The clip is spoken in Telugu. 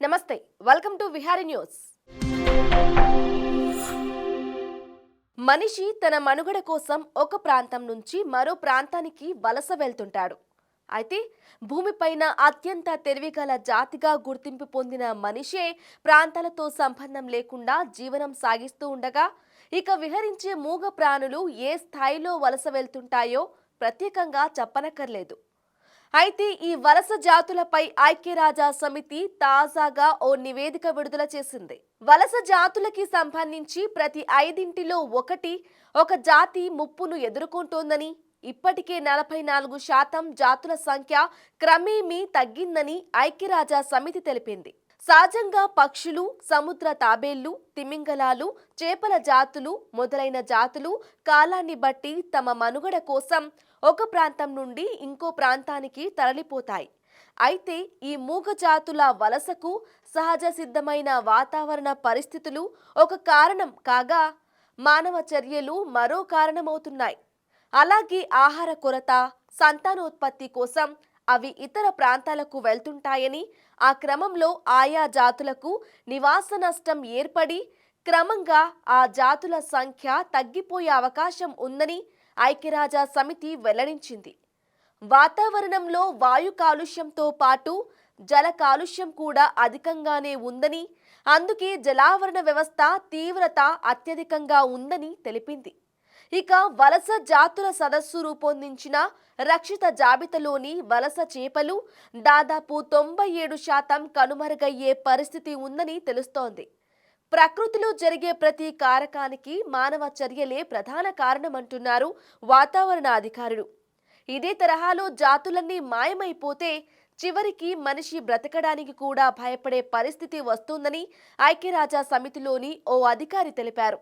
నమస్తే వెల్కమ్ టు విహారీ న్యూస్. మనిషి తన మనుగడ కోసం ఒక ప్రాంతం నుంచి మరో ప్రాంతానికి వలస వెళ్తుంటాడు. అయితే భూమిపైన అత్యంత తెలివిగల జాతిగా గుర్తింపు పొందిన మనిషే ప్రాంతాలతో సంబంధం లేకుండా జీవనం సాగిస్తూ ఉండగా ఇక విహరించే మూగ ప్రాణులు ఏ స్థాయిలో వలస వెళ్తుంటాయో ప్రత్యేకంగా చెప్పనక్కర్లేదు. అయితే ఈ వలస జాతులపై ఐక్యరాజ్య సమితి తాజాగా ఓ నివేదిక విడుదల చేసింది. వలస జాతులకి సంబంధించి ప్రతి 5 ఒక జాతి ముప్పును ఎదుర్కొంటోందని, ఇప్పటికే 44% జాతుల సంఖ్య క్రమేమీ తగ్గిందని ఐక్యరాజ్య సమితి తెలిపింది. సహజంగా పక్షులు, సముద్ర తాబేళ్లు, తిమింగలాలు, చేపల జాతులు మొదలైన జాతులు కాలాన్ని బట్టి తమ మనుగడ కోసం ఒక ప్రాంతం నుండి ఇంకో ప్రాంతానికి తరలిపోతాయి. అయితే ఈ మూగ జాతుల వలసకు సహజ సిద్ధమైన వాతావరణ పరిస్థితులు ఒక కారణం కాగా, మానవ చర్యలు మరో కారణమవుతున్నాయి. అలాగే ఆహార కొరత, సంతానోత్పత్తి కోసం అవి ఇతర ప్రాంతాలకు వెళ్తుంటాయని, ఆ క్రమంలో ఆయా జాతులకు నివాస నష్టం ఏర్పడి క్రమంగా ఆ జాతుల సంఖ్య తగ్గిపోయే అవకాశం ఉందని ఐక్యరాజ్య సమితి వెల్లడించింది. వాతావరణంలో వాయు కాలుష్యంతో పాటు జల కాలుష్యం కూడా అధికంగానే ఉందని, అందుకే జలావరణ వ్యవస్థ తీవ్రత అత్యధికంగా ఉందని తెలిపింది. ఇక వలస జాతుల సదస్సు రూపొందించిన రక్షిత జాబితాలోని వలస చేపలు దాదాపు 97% కనుమరుగయ్యే పరిస్థితి ఉందని తెలుస్తోంది. ప్రకృతిలో జరిగే ప్రతి కారకానికి మానవ చర్యలే ప్రధాన కారణమంటున్నారు వాతావరణ అధికారులు. ఇదే తరహాలో జాతులన్నీ మాయమైపోతే చివరికి మనిషి బ్రతకడానికి కూడా భయపడే పరిస్థితి వస్తుందని ఐక్యరాజ్య సమితిలోని ఓ అధికారి తెలిపారు.